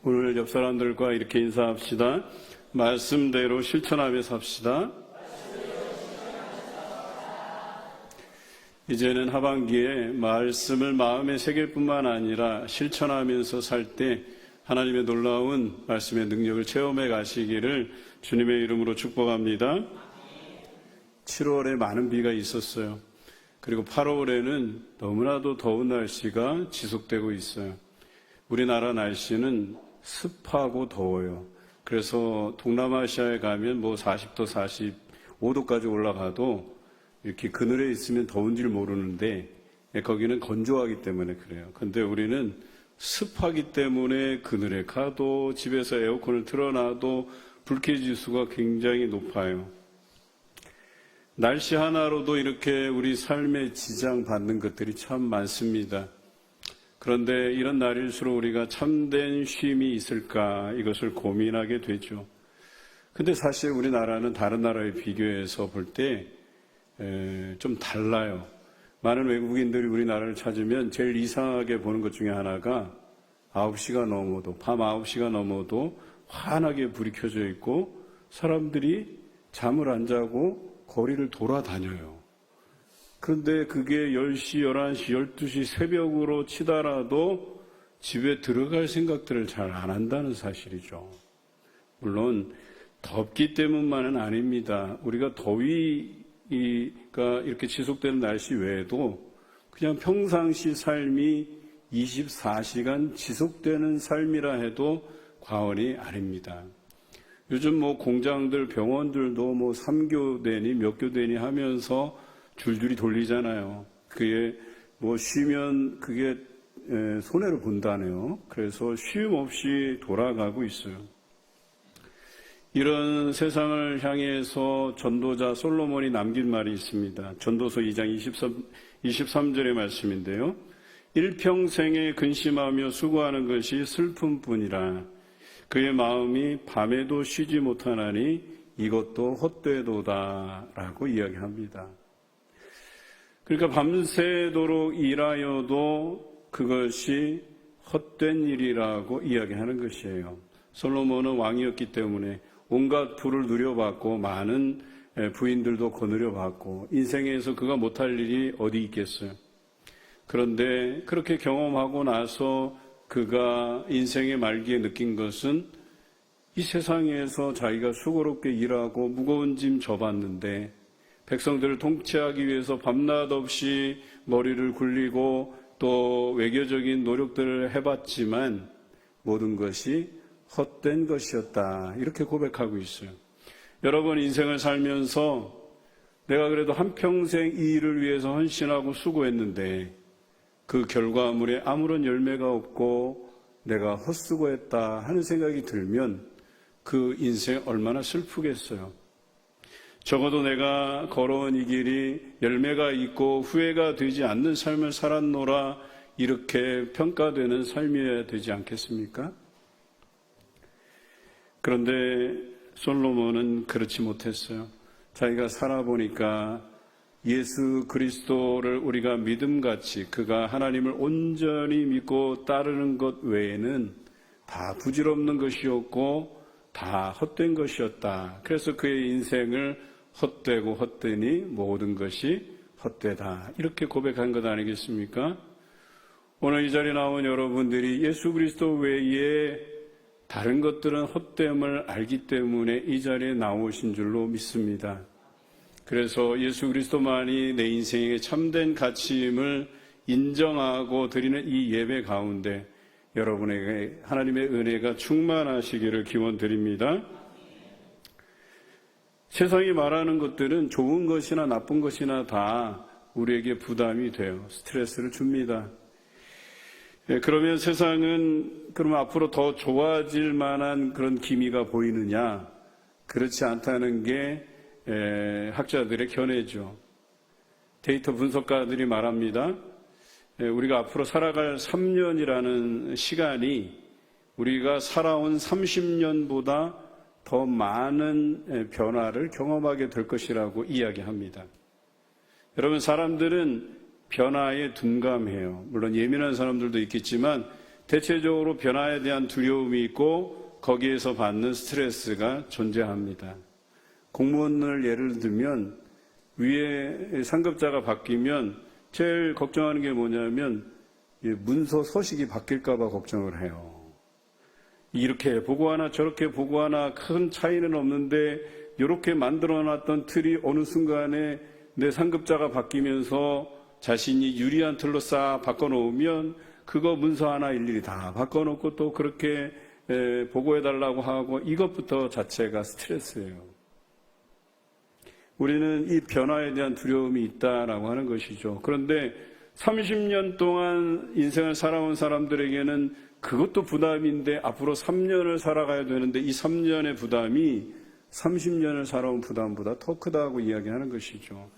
오늘 옆 사람들과 이렇게 인사합시다. 말씀대로 실천하며 삽시다. 이제는 하반기에 말씀을 마음에 새길 뿐만 아니라 실천하면서 살 때 하나님의 놀라운 말씀의 능력을 체험해 가시기를 주님의 이름으로 축복합니다. 7월에 많은 비가 있었어요. 그리고 8월에는 너무나도 더운 날씨가 지속되고 있어요. 우리나라 날씨는 습하고 더워요. 그래서 동남아시아에 가면 40도, 45도까지 올라가도 이렇게 그늘에 있으면 더운 줄 모르는데 거기는 건조하기 때문에 그래요. 근데 우리는 습하기 때문에 그늘에 가도 집에서 에어컨을 틀어놔도 불쾌지수가 굉장히 높아요. 날씨 하나로도 이렇게 우리 삶에 지장받는 것들이 참 많습니다. 그런데 이런 날일수록 우리가 참된 쉼이 있을까 이것을 고민하게 되죠. 근데 사실 우리나라는 다른 나라에 비교해서 볼 때 좀 달라요. 많은 외국인들이 우리나라를 찾으면 제일 이상하게 보는 것 중에 하나가 9시가 넘어도, 밤 9시가 넘어도 환하게 불이 켜져 있고 사람들이 잠을 안 자고 거리를 돌아다녀요. 그런데 그게 10시, 11시, 12시 새벽으로 치더라도 집에 들어갈 생각들을 잘 안 한다는 사실이죠. 물론 덥기 때문만은 아닙니다. 우리가 더위가 이렇게 지속되는 날씨 외에도 그냥 평상시 삶이 24시간 지속되는 삶이라 해도 과언이 아닙니다. 요즘 공장들, 병원들도 3교대니 몇 교대니 하면서 줄줄이 돌리잖아요. 그게 쉬면 그게 손해를 본다네요. 그래서 쉼 없이 돌아가고 있어요. 이런 세상을 향해서 전도자 솔로몬이 남긴 말이 있습니다. 전도서 2장 23절의 말씀인데요. 일평생에 근심하며 수고하는 것이 슬픔뿐이라 그의 마음이 밤에도 쉬지 못하나니 이것도 헛되도다 라고 이야기합니다. 그러니까 밤새도록 일하여도 그것이 헛된 일이라고 이야기하는 것이에요. 솔로몬은 왕이었기 때문에 온갖 부를 누려받고 많은 부인들도 거느려받고 인생에서 그가 못할 일이 어디 있겠어요. 그런데 그렇게 경험하고 나서 그가 인생의 말기에 느낀 것은 이 세상에서 자기가 수고롭게 일하고 무거운 짐 져봤는데 백성들을 통치하기 위해서 밤낮 없이 머리를 굴리고 또 외교적인 노력들을 해봤지만 모든 것이 헛된 것이었다. 이렇게 고백하고 있어요. 여러분 인생을 살면서 내가 그래도 한평생 이 일을 위해서 헌신하고 수고했는데 그 결과물에 아무런 열매가 없고 내가 헛수고했다 하는 생각이 들면 그 인생 얼마나 슬프겠어요. 적어도 내가 걸어온 이 길이 열매가 있고 후회가 되지 않는 삶을 살았노라 이렇게 평가되는 삶이어야 되지 않겠습니까? 그런데 솔로몬은 그렇지 못했어요. 자기가 살아보니까 예수 그리스도를 우리가 믿음같이 그가 하나님을 온전히 믿고 따르는 것 외에는 다 부질없는 것이었고 다 헛된 것이었다. 그래서 그의 인생을 헛되고 헛되니 모든 것이 헛되다. 이렇게 고백한 것 아니겠습니까? 오늘 이 자리에 나온 여러분들이 예수 그리스도 외에 다른 것들은 헛됨을 알기 때문에 이 자리에 나오신 줄로 믿습니다. 그래서 예수 그리스도만이 내 인생의 참된 가치임을 인정하고 드리는 이 예배 가운데 여러분에게 하나님의 은혜가 충만하시기를 기원드립니다. 세상이 말하는 것들은 좋은 것이나 나쁜 것이나 다 우리에게 부담이 돼요. 스트레스를 줍니다. 그러면 세상은 그럼 앞으로 더 좋아질 만한 그런 기미가 보이느냐? 그렇지 않다는 게 학자들의 견해죠. 데이터 분석가들이 말합니다. 우리가 앞으로 살아갈 3년이라는 시간이 우리가 살아온 30년보다 더 많은 변화를 경험하게 될 것이라고 이야기합니다. 여러분, 사람들은 변화에 둔감해요. 물론 예민한 사람들도 있겠지만 대체적으로 변화에 대한 두려움이 있고 거기에서 받는 스트레스가 존재합니다. 공무원을 예를 들면 위에 상급자가 바뀌면 제일 걱정하는 게 뭐냐면 문서 서식이 바뀔까 봐 걱정을 해요. 이렇게 보고하나 저렇게 보고하나 큰 차이는 없는데 이렇게 만들어놨던 틀이 어느 순간에 내 상급자가 바뀌면서 자신이 유리한 틀로 싹 바꿔놓으면 그거 문서 하나 일일이 다 바꿔놓고 또 그렇게 보고해달라고 하고 이것부터 자체가 스트레스예요. 우리는 이 변화에 대한 두려움이 있다라고 하는 것이죠. 그런데 30년 동안 인생을 살아온 사람들에게는 그것도 부담인데 앞으로 3년을 살아가야 되는데 이 3년의 부담이 30년을 살아온 부담보다 더 크다고 이야기하는 것이죠.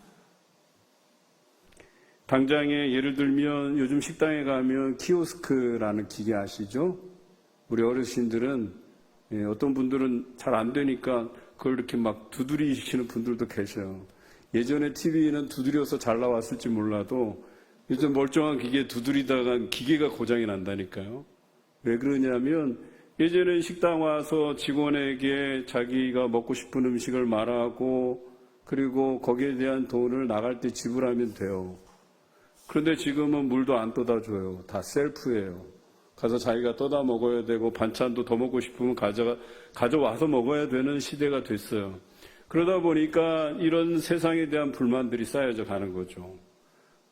당장에 예를 들면 요즘 식당에 가면 키오스크라는 기계 아시죠? 우리 어르신들은 어떤 분들은 잘 안 되니까 그걸 이렇게 막 두드리시는 분들도 계셔요. 예전에 TV는 두드려서 잘 나왔을지 몰라도 요즘 멀쩡한 기계에 두드리다가 기계가 고장이 난다니까요. 왜 그러냐면 예전엔 식당 와서 직원에게 자기가 먹고 싶은 음식을 말하고 그리고 거기에 대한 돈을 나갈 때 지불하면 돼요. 그런데 지금은 물도 안 떠다 줘요. 다 셀프예요. 가서 자기가 떠다 먹어야 되고 반찬도 더 먹고 싶으면 가져와서 먹어야 되는 시대가 됐어요. 그러다 보니까 이런 세상에 대한 불만들이 쌓여져 가는 거죠.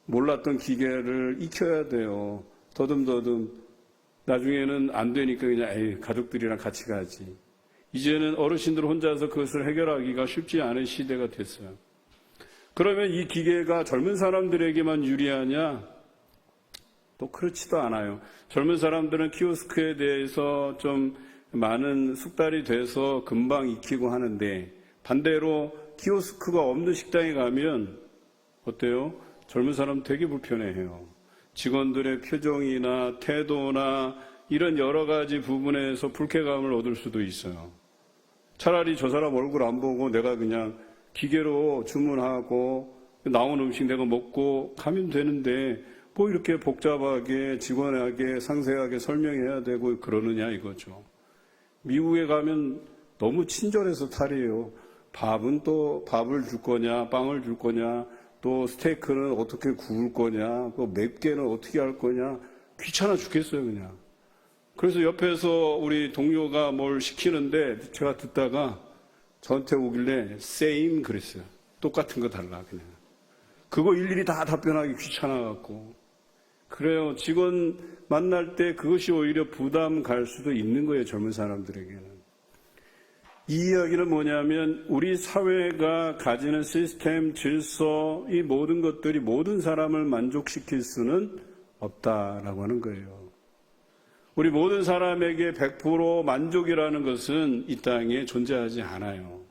몰랐던 기계를 익혀야 돼요. 더듬더듬. 나중에는 안 되니까 그냥 가족들이랑 같이 가지. 이제는 어르신들 혼자서 그것을 해결하기가 쉽지 않은 시대가 됐어요. 그러면 이 기계가 젊은 사람들에게만 유리하냐? 또 그렇지도 않아요. 젊은 사람들은 키오스크에 대해서 좀 많은 숙달이 돼서 금방 익히고 하는데 반대로 키오스크가 없는 식당에 가면 어때요? 젊은 사람 되게 불편해해요. 직원들의 표정이나 태도나 이런 여러 가지 부분에서 불쾌감을 얻을 수도 있어요. 차라리 저 사람 얼굴 안 보고 내가 그냥 기계로 주문하고 나온 음식 내가 먹고 가면 되는데 뭐 이렇게 복잡하게 직원에게 상세하게 설명해야 되고 그러느냐 이거죠. 미국에 가면 너무 친절해서 탈이에요. 밥은 또 밥을 줄 거냐 빵을 줄 거냐 또 스테이크는 어떻게 구울 거냐 또 맵게는 어떻게 할 거냐 귀찮아 죽겠어요 그냥. 그래서 옆에서 우리 동료가 뭘 시키는데 제가 듣다가 저한테 오길래 same 그랬어요. 똑같은 거 달라 그냥. 그거 일일이 다 답변하기 귀찮아갖고. 그래요. 직원 만날 때 그것이 오히려 부담 갈 수도 있는 거예요. 젊은 사람들에게는. 이 이야기는 뭐냐면 우리 사회가 가지는 시스템, 질서 이 모든 것들이 모든 사람을 만족시킬 수는 없다라고 하는 거예요. 우리 모든 사람에게 100% 만족이라는 것은 이 땅에 존재하지 않아요.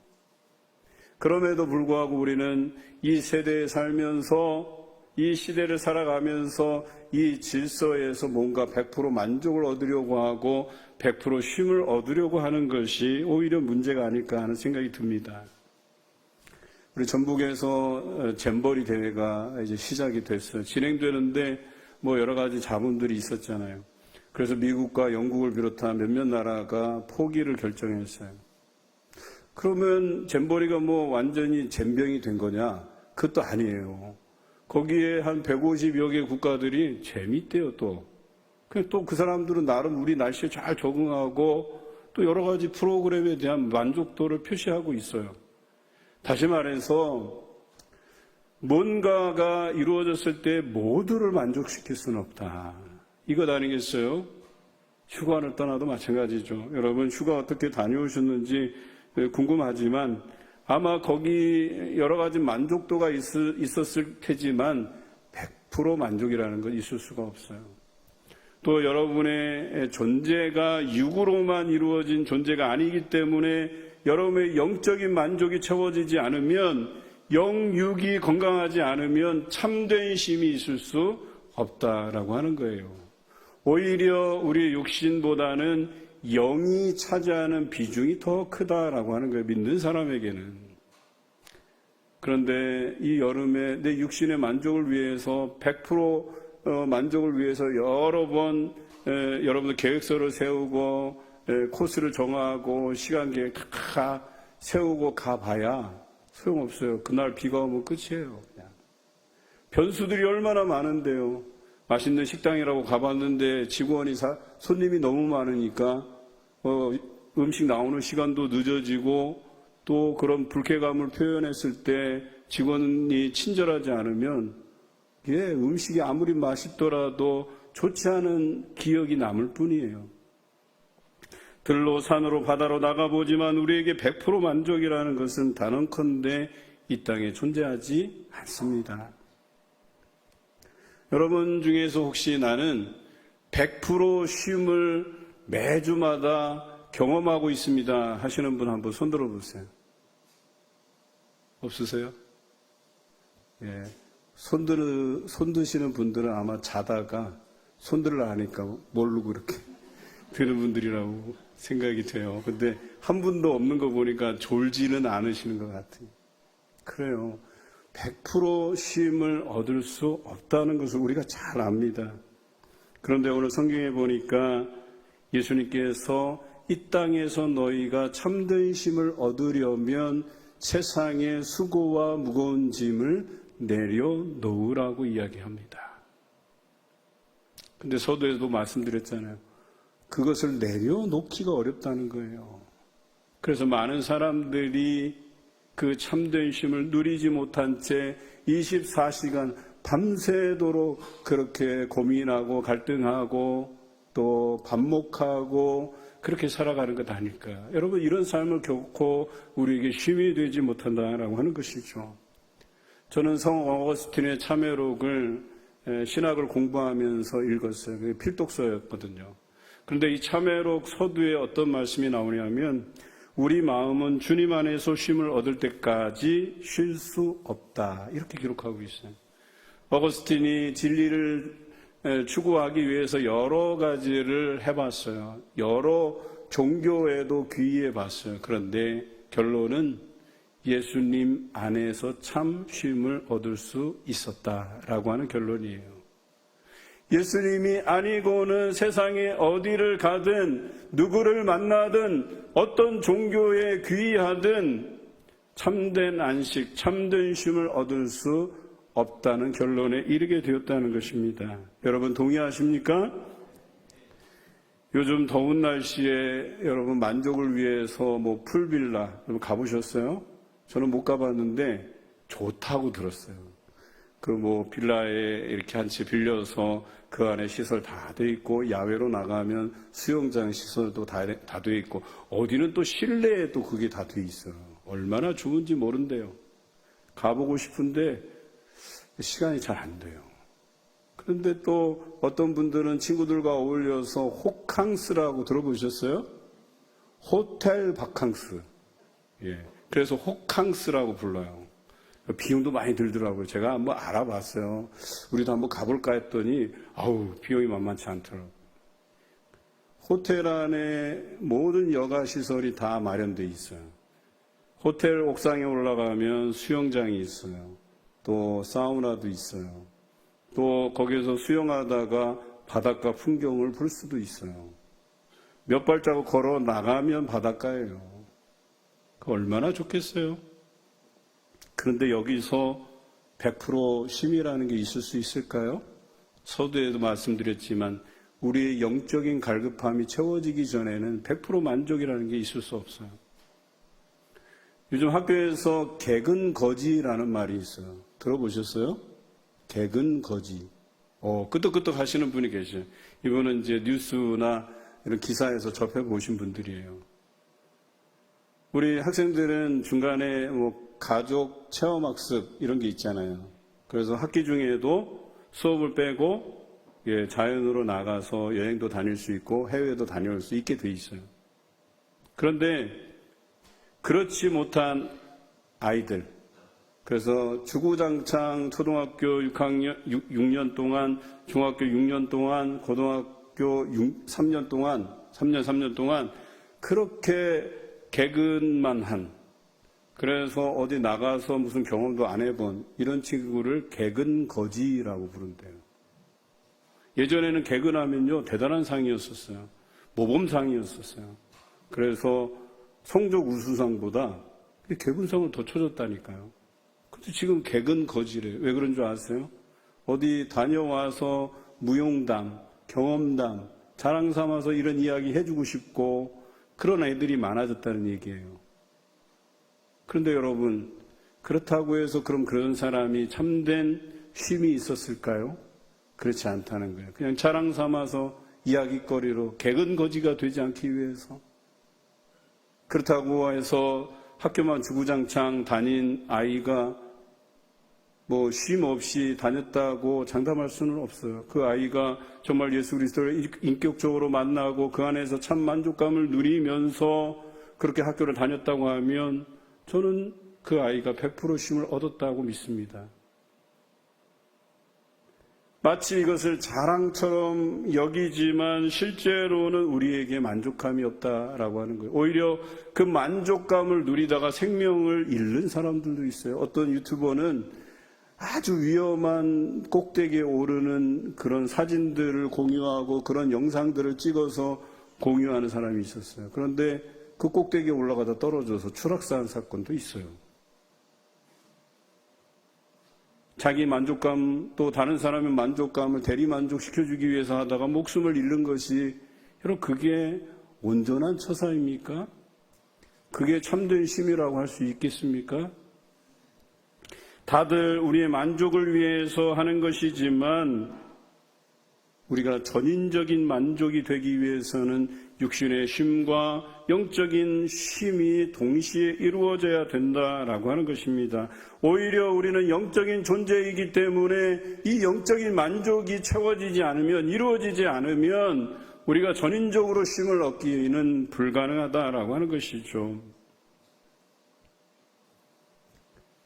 그럼에도 불구하고 우리는 이 세대에 살면서 이 시대를 살아가면서 이 질서에서 뭔가 100% 만족을 얻으려고 하고 100% 쉼을 얻으려고 하는 것이 오히려 문제가 아닐까 하는 생각이 듭니다. 우리 전북에서 잼버리 대회가 이제 시작이 됐어요. 진행되는데 뭐 여러 가지 자문들이 있었잖아요. 그래서 미국과 영국을 비롯한 몇몇 나라가 포기를 결정했어요. 그러면 잼버리가 뭐 완전히 잼병이 된 거냐? 그것도 아니에요. 거기에 한 150여 개 국가들이 재밌대요, 또. 또 그 사람들은 나름 우리 날씨에 잘 적응하고 또 여러 가지 프로그램에 대한 만족도를 표시하고 있어요. 다시 말해서 뭔가가 이루어졌을 때 모두를 만족시킬 수는 없다. 이것 아니겠어요? 휴가를 떠나도 마찬가지죠. 여러분 휴가 어떻게 다녀오셨는지 궁금하지만 아마 거기 여러 가지 만족도가 있었을 테지만 100% 만족이라는 건 있을 수가 없어요. 또 여러분의 존재가 육으로만 이루어진 존재가 아니기 때문에 여러분의 영적인 만족이 채워지지 않으면 영육이 건강하지 않으면 참된 쉼이 있을 수 없다라고 하는 거예요. 오히려 우리의 육신보다는 영이 차지하는 비중이 더 크다라고 하는 거예요. 믿는 사람에게는. 그런데 이 여름에 내 육신의 만족을 위해서 100% 만족을 위해서 여러 번 여러분들 계획서를 세우고 코스를 정하고 시간 계획 다 세우고 가봐야 소용없어요. 그날 비가 오면 끝이에요. 그냥. 변수들이 얼마나 많은데요. 맛있는 식당이라고 가봤는데 직원이 손님이 너무 많으니까 음식 나오는 시간도 늦어지고 또 그런 불쾌감을 표현했을 때 직원이 친절하지 않으면 음식이 아무리 맛있더라도 좋지 않은 기억이 남을 뿐이에요. 들로 산으로 바다로 나가보지만 우리에게 100% 만족이라는 것은 단언컨대 이 땅에 존재하지 않습니다. 여러분 중에서 혹시 나는 100% 쉼을 매주마다 경험하고 있습니다 하시는 분 한번 손 들어보세요. 없으세요? 예. 손 드시는 분들은 아마 자다가 손들을 하니까 모르고 그렇게 드는 분들이라고 생각이 돼요. 근데 한 분도 없는 거 보니까 졸지는 않으시는 것 같아요. 그래요. 100% 쉼을 얻을 수 없다는 것을 우리가 잘 압니다. 그런데 오늘 성경에 보니까 예수님께서 이 땅에서 너희가 참된 쉼을 얻으려면 세상의 수고와 무거운 짐을 내려놓으라고 이야기합니다. 근데 서두에도 말씀드렸잖아요. 그것을 내려놓기가 어렵다는 거예요. 그래서 많은 사람들이 그 참된 쉼을 누리지 못한 채 24시간 밤새도록 그렇게 고민하고 갈등하고 또 반목하고 그렇게 살아가는 것 아닐까. 여러분, 이런 삶을 겪고 우리에게 쉼이 되지 못한다라고 하는 것이죠. 저는 성 어거스틴의 참회록을 신학을 공부하면서 읽었어요. 그게 필독서였거든요. 그런데 이 참회록 서두에 어떤 말씀이 나오냐면 우리 마음은 주님 안에서 쉼을 얻을 때까지 쉴 수 없다. 이렇게 기록하고 있어요. 어거스틴이 진리를 추구하기 위해서 여러 가지를 해봤어요. 여러 종교에도 귀의해봤어요. 그런데 결론은 예수님 안에서 참 쉼을 얻을 수 있었다라고 하는 결론이에요. 예수님이 아니고는 세상에 어디를 가든 누구를 만나든 어떤 종교에 귀의하든 참된 안식, 참된 쉼을 얻을 수 없다는 결론에 이르게 되었다는 것입니다. 여러분 동의하십니까? 요즘 더운 날씨에 여러분 만족을 위해서 풀빌라 여러분 가보셨어요? 저는 못 가봤는데 좋다고 들었어요. 빌라에 이렇게 한 채 빌려서 그 안에 시설 다 돼 있고 야외로 나가면 수영장 시설도 다 돼 있고 어디는 또 실내에도 그게 다 돼 있어요. 얼마나 좋은지 모른대요. 가보고 싶은데 시간이 잘 안 돼요. 그런데 또 어떤 분들은 친구들과 어울려서 호캉스라고 들어보셨어요? 호텔 바캉스. 예. 그래서 호캉스라고 불러요. 비용도 많이 들더라고요. 제가 한번 알아봤어요. 우리도 한번 가볼까 했더니 비용이 만만치 않더라고요. 호텔 안에 모든 여가 시설이 다 마련되어 있어요. 호텔 옥상에 올라가면 수영장이 있어요. 또 사우나도 있어요. 또 거기에서 수영하다가 바닷가 풍경을 볼 수도 있어요. 몇 발자국 걸어 나가면 바닷가예요. 얼마나 좋겠어요. 그런데 여기서 100% 쉼이라는 게 있을 수 있을까요? 서두에도 말씀드렸지만 우리의 영적인 갈급함이 채워지기 전에는 100% 만족이라는 게 있을 수 없어요. 요즘 학교에서 개근거지라는 말이 있어요. 들어보셨어요? 개근거지. 끄떡끄떡 하시는 분이 계셔요. 이거는 이제 뉴스나 이런 기사에서 접해보신 분들이에요. 우리 학생들은 중간에 가족 체험학습 이런 게 있잖아요. 그래서 학기 중에도 수업을 빼고 자연으로 나가서 여행도 다닐 수 있고 해외도 다녀올 수 있게 돼 있어요. 그런데 그렇지 못한 아이들, 그래서 주구장창 초등학교 6년 동안, 중학교 6년 동안, 고등학교 3년 동안 그렇게 개근만 한, 그래서 어디 나가서 무슨 경험도 안 해본 이런 친구를 개근거지라고 부른대요. 예전에는 개근하면요 대단한 상이었었어요. 모범상이었었어요. 그래서 성적 우수상보다 개근상을 더 쳐줬다니까요. 근데 지금 개근 거지래. 왜 그런 줄 아세요? 어디 다녀와서 무용담, 경험담, 자랑 삼아서 이런 이야기 해주고 싶고 그런 애들이 많아졌다는 얘기예요. 그런데 여러분, 그렇다고 해서 그럼 그런 사람이 참된 쉼이 있었을까요? 그렇지 않다는 거예요. 그냥 자랑 삼아서 이야기거리로 개근거지가 되지 않기 위해서. 그렇다고 해서 학교만 주구장창 다닌 아이가 쉼 없이 다녔다고 장담할 수는 없어요. 그 아이가 정말 예수 그리스도를 인격적으로 만나고 그 안에서 참 만족감을 누리면서 그렇게 학교를 다녔다고 하면 저는 그 아이가 100% 쉼을 얻었다고 믿습니다. 마치 이것을 자랑처럼 여기지만 실제로는 우리에게 만족감이 없다라고 하는 거예요. 오히려 그 만족감을 누리다가 생명을 잃는 사람들도 있어요. 어떤 유튜버는 아주 위험한 꼭대기에 오르는 그런 사진들을 공유하고 그런 영상들을 찍어서 공유하는 사람이 있었어요. 그런데 그 꼭대기에 올라가다 떨어져서 추락사한 사건도 있어요. 자기 만족감 또 다른 사람의 만족감을 대리만족시켜주기 위해서 하다가 목숨을 잃는 것이 여러분 그게 온전한 처사입니까? 그게 참된 쉼이라고 할 수 있겠습니까? 다들 우리의 만족을 위해서 하는 것이지만 우리가 전인적인 만족이 되기 위해서는 육신의 쉼과 영적인 쉼이 동시에 이루어져야 된다라고 하는 것입니다. 오히려 우리는 영적인 존재이기 때문에 이 영적인 만족이 채워지지 않으면, 이루어지지 않으면 우리가 전인적으로 쉼을 얻기는 불가능하다라고 하는 것이죠.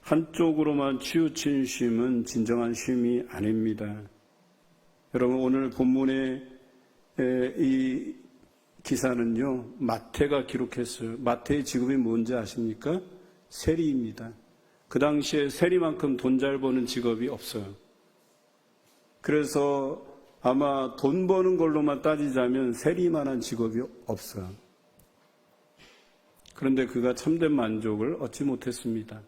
한쪽으로만 치우친 쉼은 진정한 쉼이 아닙니다. 여러분, 오늘 본문의 이 기사는요, 마태가 기록했어요. 마태의 직업이 뭔지 아십니까? 세리입니다. 그 당시에 세리만큼 돈 잘 버는 직업이 없어요. 그래서 아마 돈 버는 걸로만 따지자면 세리만한 직업이 없어요. 그런데 그가 참된 만족을 얻지 못했습니다.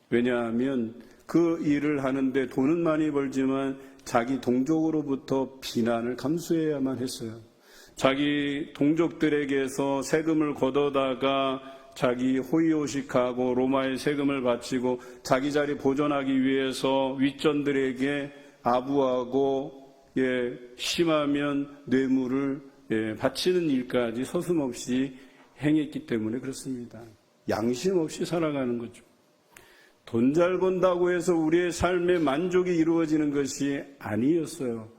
왜냐하면 그 일을 하는데 돈은 많이 벌지만 자기 동족으로부터 비난을 감수해야만 했어요. 자기 동족들에게서 세금을 걷어다가 자기 호의호식하고 로마의 세금을 바치고 자기 자리 보존하기 위해서 윗전들에게 아부하고 심하면 뇌물을 바치는 일까지 서슴없이 행했기 때문에 그렇습니다. 양심 없이 살아가는 거죠. 돈 잘 번다고 해서 우리의 삶의 만족이 이루어지는 것이 아니었어요.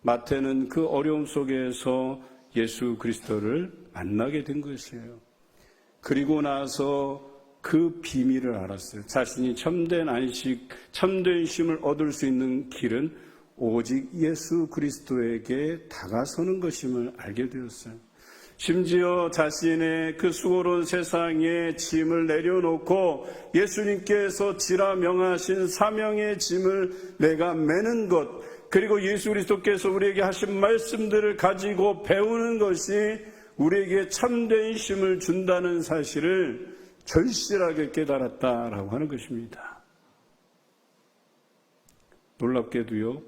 마태는 그 어려움 속에서 예수 그리스도를 만나게 된 것이에요. 그리고 나서 그 비밀을 알았어요. 자신이 참된 안식, 참된 쉼을 얻을 수 있는 길은 오직 예수 그리스도에게 다가서는 것임을 알게 되었어요. 심지어 자신의 그 수고로운 세상에 짐을 내려놓고 예수님께서 지라 명하신 사명의 짐을 내가 매는 것, 그리고 예수 그리스도께서 우리에게 하신 말씀들을 가지고 배우는 것이 우리에게 참된 쉼을 준다는 사실을 절실하게 깨달았다라고 하는 것입니다. 놀랍게도요,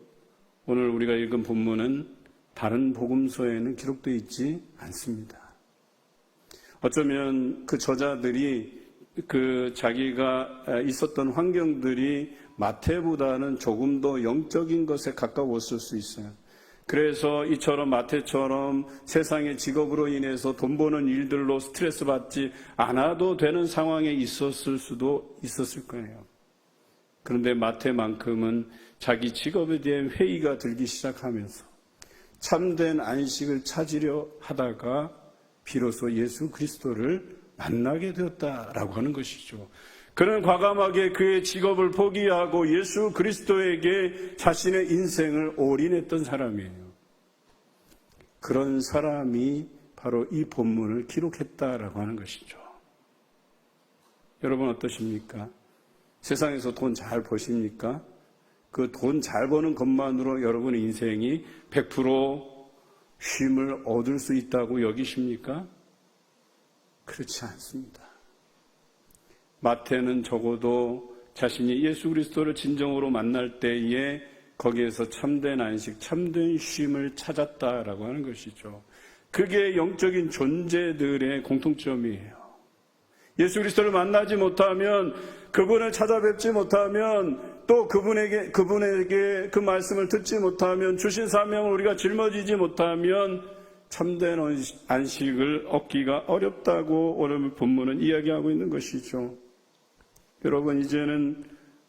오늘 우리가 읽은 본문은 다른 복음서에는 기록되어 있지 않습니다. 어쩌면 그 저자들이 자기가 있었던 환경들이 마태보다는 조금 더 영적인 것에 가까웠을 수 있어요. 그래서 이처럼 마태처럼 세상의 직업으로 인해서 돈 버는 일들로 스트레스 받지 않아도 되는 상황에 있었을 수도 있었을 거예요. 그런데 마태만큼은 자기 직업에 대한 회의가 들기 시작하면서 참된 안식을 찾으려 하다가 비로소 예수 그리스도를 만나게 되었다라고 하는 것이죠. 그는 과감하게 그의 직업을 포기하고 예수 그리스도에게 자신의 인생을 올인했던 사람이에요. 그런 사람이 바로 이 본문을 기록했다라고 하는 것이죠. 여러분 어떠십니까? 세상에서 돈 잘 버십니까? 그 돈 잘 버는 것만으로 여러분의 인생이 100% 쉼을 얻을 수 있다고 여기십니까? 그렇지 않습니다. 마태는 적어도 자신이 예수 그리스도를 진정으로 만날 때에 거기에서 참된 안식, 참된 쉼을 찾았다라고 하는 것이죠. 그게 영적인 존재들의 공통점이에요. 예수 그리스도를 만나지 못하면, 그분을 찾아뵙지 못하면, 또 그분에게 그 말씀을 듣지 못하면, 주신 사명을 우리가 짊어지지 못하면 참된 안식을 얻기가 어렵다고 오늘 본문은 이야기하고 있는 것이죠. 여러분, 이제는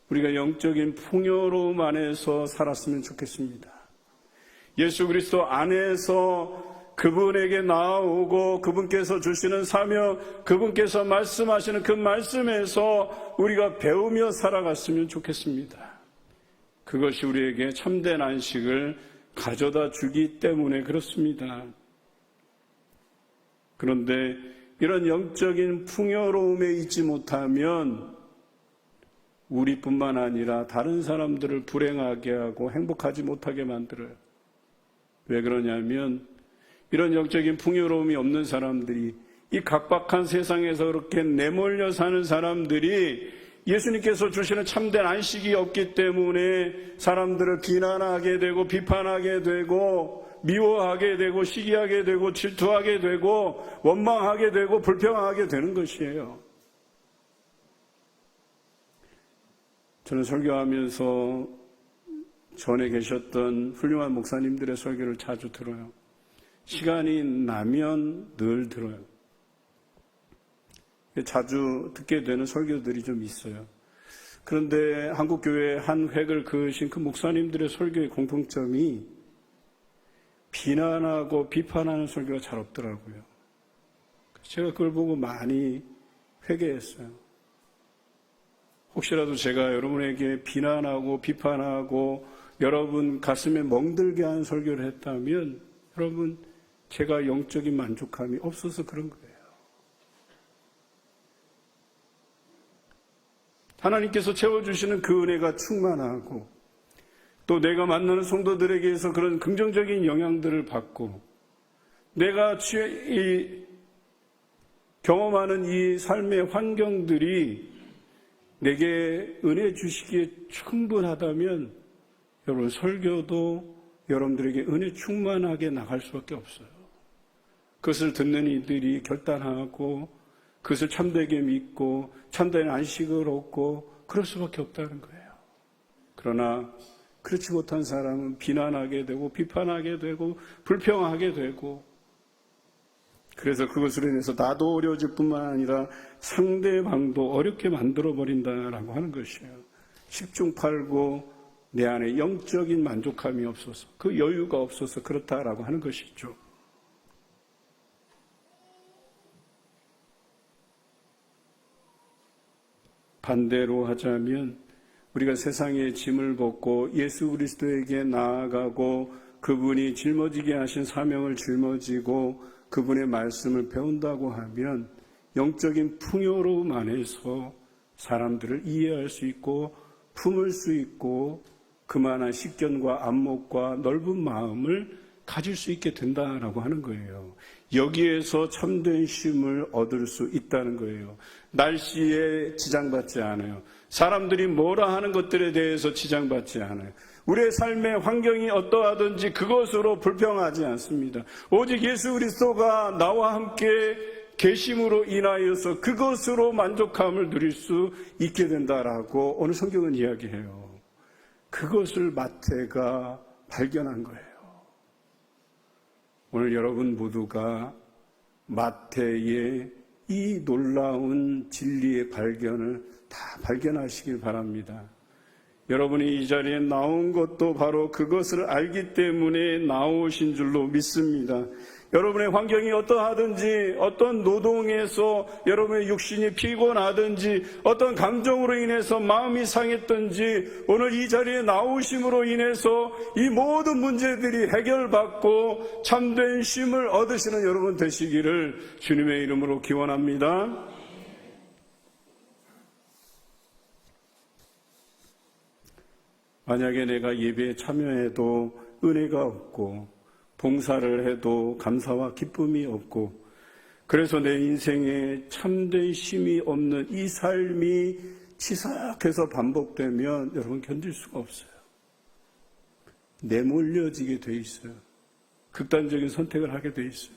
우리가 영적인 풍요로움 안에서 살았으면 좋겠습니다. 예수 그리스도 안에서 그분에게 나아오고 그분께서 주시는 사명, 그분께서 말씀하시는 그 말씀에서 우리가 배우며 살아갔으면 좋겠습니다. 그것이 우리에게 참된 안식을 가져다 주기 때문에 그렇습니다. 그런데 이런 영적인 풍요로움에 있지 못하면 우리뿐만 아니라 다른 사람들을 불행하게 하고 행복하지 못하게 만들어요. 왜 그러냐면 이런 영적인 풍요로움이 없는 사람들이, 이 각박한 세상에서 그렇게 내몰려 사는 사람들이 예수님께서 주시는 참된 안식이 없기 때문에 사람들을 비난하게 되고 비판하게 되고 미워하게 되고 시기하게 되고 질투하게 되고 원망하게 되고 불평하게 되는 것이에요. 저는 설교하면서 전에 계셨던 훌륭한 목사님들의 설교를 자주 들어요. 시간이 나면 늘 들어요. 자주 듣게 되는 설교들이 좀 있어요. 그런데 한국교회 한 획을 그으신 그 목사님들의 설교의 공통점이 비난하고 비판하는 설교가 잘 없더라고요. 제가 그걸 보고 많이 회개했어요. 혹시라도 제가 여러분에게 비난하고 비판하고 여러분 가슴에 멍들게 한 설교를 했다면 여러분, 제가 영적인 만족감이 없어서 그런 거예요. 하나님께서 채워주시는 그 은혜가 충만하고 또 내가 만나는 성도들에게서 그런 긍정적인 영향들을 받고 내가 경험하는 이 삶의 환경들이 내게 은혜 주시기에 충분하다면 여러분, 설교도 여러분들에게 은혜 충만하게 나갈 수밖에 없어요. 그것을 듣는 이들이 결단하고 그것을 참되게 믿고 참된 안식을 얻고 그럴 수밖에 없다는 거예요. 그러나 그렇지 못한 사람은 비난하게 되고 비판하게 되고 불평하게 되고, 그래서 그것으로 인해서 나도 어려워질 뿐만 아니라 상대방도 어렵게 만들어버린다라고 하는 것이에요. 십중팔구 내 안에 영적인 만족감이 없어서, 그 여유가 없어서 그렇다라고 하는 것이죠. 반대로 하자면 우리가 세상의 짐을 벗고 예수 그리스도에게 나아가고 그분이 짊어지게 하신 사명을 짊어지고 그분의 말씀을 배운다고 하면 영적인 풍요로움 안에서 사람들을 이해할 수 있고 품을 수 있고 그만한 식견과 안목과 넓은 마음을 가질 수 있게 된다라고 하는 거예요. 여기에서 참된 쉼을 얻을 수 있다는 거예요. 날씨에 지장받지 않아요. 사람들이 뭐라 하는 것들에 대해서 지장받지 않아요. 우리의 삶의 환경이 어떠하든지 그것으로 불평하지 않습니다. 오직 예수 그리스도가 나와 함께 계심으로 인하여서 그것으로 만족감을 누릴 수 있게 된다라고 오늘 성경은 이야기해요. 그것을 마태가 발견한 거예요. 오늘 여러분 모두가 마태의 이 놀라운 진리의 발견을 다 발견하시길 바랍니다. 여러분이 이 자리에 나온 것도 바로 그것을 알기 때문에 나오신 줄로 믿습니다. 여러분의 환경이 어떠하든지 어떤 노동에서 여러분의 육신이 피곤하든지 어떤 감정으로 인해서 마음이 상했든지 오늘 이 자리에 나오심으로 인해서 이 모든 문제들이 해결받고 참된 쉼을 얻으시는 여러분 되시기를 주님의 이름으로 기원합니다. 만약에 내가 예배에 참여해도 은혜가 없고 봉사를 해도 감사와 기쁨이 없고 그래서 내 인생에 참된 쉼이 없는 이 삶이 치삭해서 반복되면 여러분 견딜 수가 없어요. 내몰려지게 돼 있어요. 극단적인 선택을 하게 돼 있어요.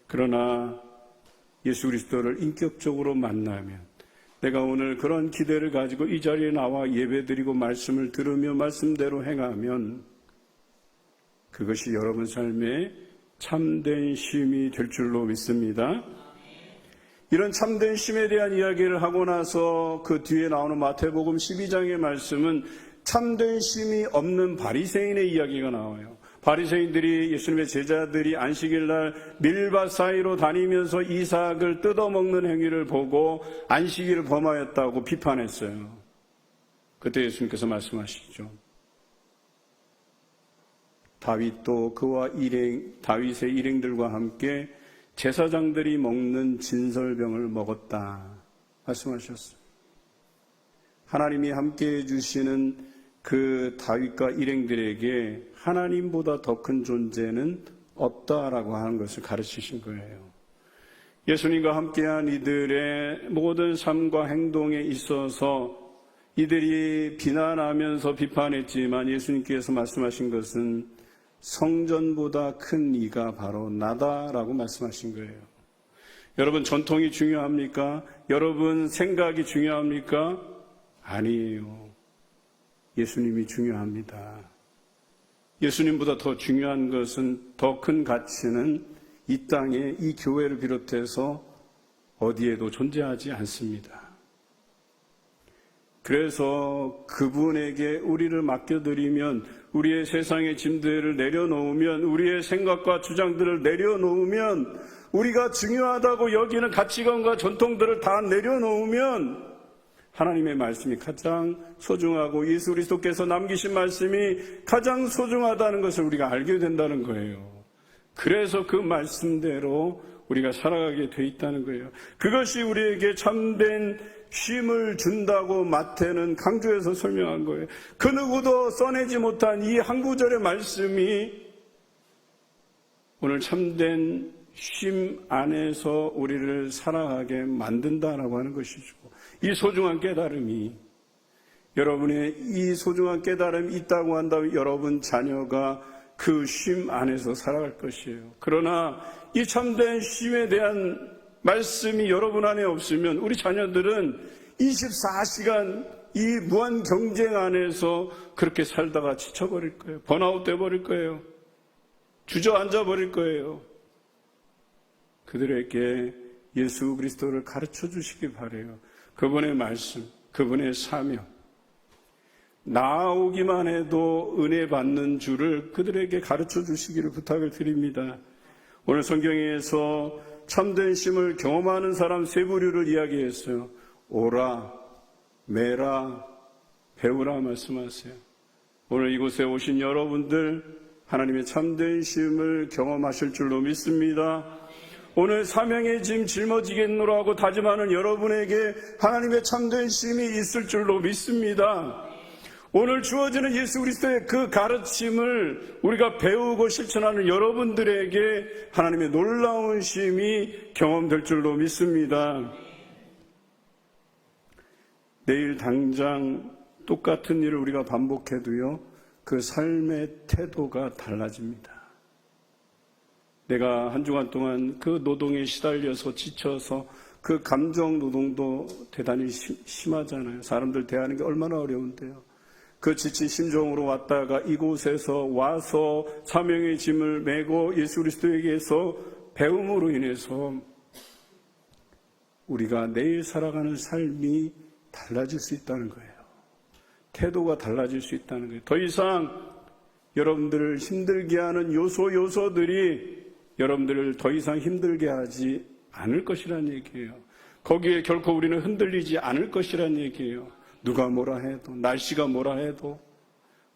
그러나 예수 그리스도를 인격적으로 만나면 내가 오늘 그런 기대를 가지고 이 자리에 나와 예배드리고 말씀을 들으며 말씀대로 행하면 그것이 여러분 삶의 참된 쉼이 될 줄로 믿습니다. 이런 참된 쉼에 대한 이야기를 하고 나서 그 뒤에 나오는 마태복음 12장의 말씀은 참된 쉼이 없는 바리새인의 이야기가 나와요. 바리새인들이 예수님의 제자들이 안식일 날 밀밭 사이로 다니면서 이삭을 뜯어먹는 행위를 보고 안식일을 범하였다고 비판했어요. 그때 예수님께서 말씀하시죠. 다윗도 그와 다윗의 일행들과 함께 제사장들이 먹는 진설병을 먹었다 말씀하셨어요. 하나님이 함께해 주시는 그 다윗과 일행들에게 하나님보다 더 큰 존재는 없다라고 하는 것을 가르치신 거예요. 예수님과 함께한 이들의 모든 삶과 행동에 있어서 이들이 비난하면서 비판했지만 예수님께서 말씀하신 것은 성전보다 큰 이가 바로 나다라고 말씀하신 거예요. 여러분 전통이 중요합니까? 여러분 생각이 중요합니까? 아니에요. 예수님이 중요합니다. 예수님보다 더 중요한 것은 더 큰 가치는 이 땅에 이 교회를 비롯해서 어디에도 존재하지 않습니다. 그래서 그분에게 우리를 맡겨드리면 우리의 세상의 짐들을 내려놓으면 우리의 생각과 주장들을 내려놓으면 우리가 중요하다고 여기는 가치관과 전통들을 다 내려놓으면 하나님의 말씀이 가장 소중하고 예수 그리스도께서 남기신 말씀이 가장 소중하다는 것을 우리가 알게 된다는 거예요. 그래서 그 말씀대로 우리가 살아가게 돼 있다는 거예요. 그것이 우리에게 참된 쉼을 준다고 마태는 강조해서 설명한 거예요. 그 누구도 써내지 못한 이 한 구절의 말씀이 오늘 참된 쉼 안에서 우리를 살아가게 만든다라고 하는 것이죠. 이 소중한 깨달음이 여러분의 이 소중한 깨달음이 있다고 한다면 여러분 자녀가 그 쉼 안에서 살아갈 것이에요. 그러나 이 참된 쉼에 대한 말씀이 여러분 안에 없으면 우리 자녀들은 24시간 이 무한 경쟁 안에서 그렇게 살다가 지쳐버릴 거예요. 번아웃 돼버릴 거예요. 주저앉아 버릴 거예요. 그들에게 예수 그리스도를 가르쳐 주시기 바라요. 그분의 말씀, 그분의 사명, 나오기만 해도 은혜 받는 줄을 그들에게 가르쳐 주시기를 부탁을 드립니다. 오늘 성경에서 참된 쉼을 경험하는 사람 세 부류를 이야기했어요. 오라, 매라, 배우라 말씀하세요. 오늘 이곳에 오신 여러분들 하나님의 참된 쉼을 경험하실 줄로 믿습니다. 오늘 사명의 짐 짊어지겠노라 하고 다짐하는 여러분에게 하나님의 참된 쉼이 있을 줄로 믿습니다. 오늘 주어지는 예수 그리스도의 그 가르침을 우리가 배우고 실천하는 여러분들에게 하나님의 놀라운 쉼이 경험될 줄로 믿습니다. 내일 당장 똑같은 일을 우리가 반복해도요, 그 삶의 태도가 달라집니다. 내가 한 주간 동안 그 노동에 시달려서 지쳐서 그 감정 노동도 대단히 심하잖아요. 사람들 대하는 게 얼마나 어려운데요. 그 지친 심정으로 왔다가 이곳에서 와서 사명의 짐을 메고 예수 그리스도에게서 배움으로 인해서 우리가 내일 살아가는 삶이 달라질 수 있다는 거예요. 태도가 달라질 수 있다는 거예요. 더 이상 여러분들을 힘들게 하는 요소들이 여러분들을 더 이상 힘들게 하지 않을 것이라는 얘기예요. 거기에 결코 우리는 흔들리지 않을 것이라는 얘기예요. 누가 뭐라 해도, 날씨가 뭐라 해도,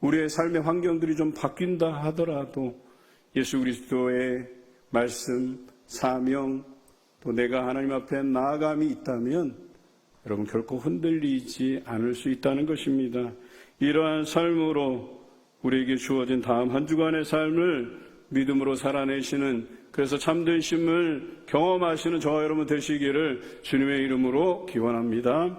우리의 삶의 환경들이 좀 바뀐다 하더라도 예수 그리스도의 말씀, 사명, 또 내가 하나님 앞에 나아감이 있다면 여러분 결코 흔들리지 않을 수 있다는 것입니다. 이러한 삶으로 우리에게 주어진 다음 한 주간의 삶을 믿음으로 살아내시는, 그래서 참된 쉼을 경험하시는 저와 여러분 되시기를 주님의 이름으로 기원합니다.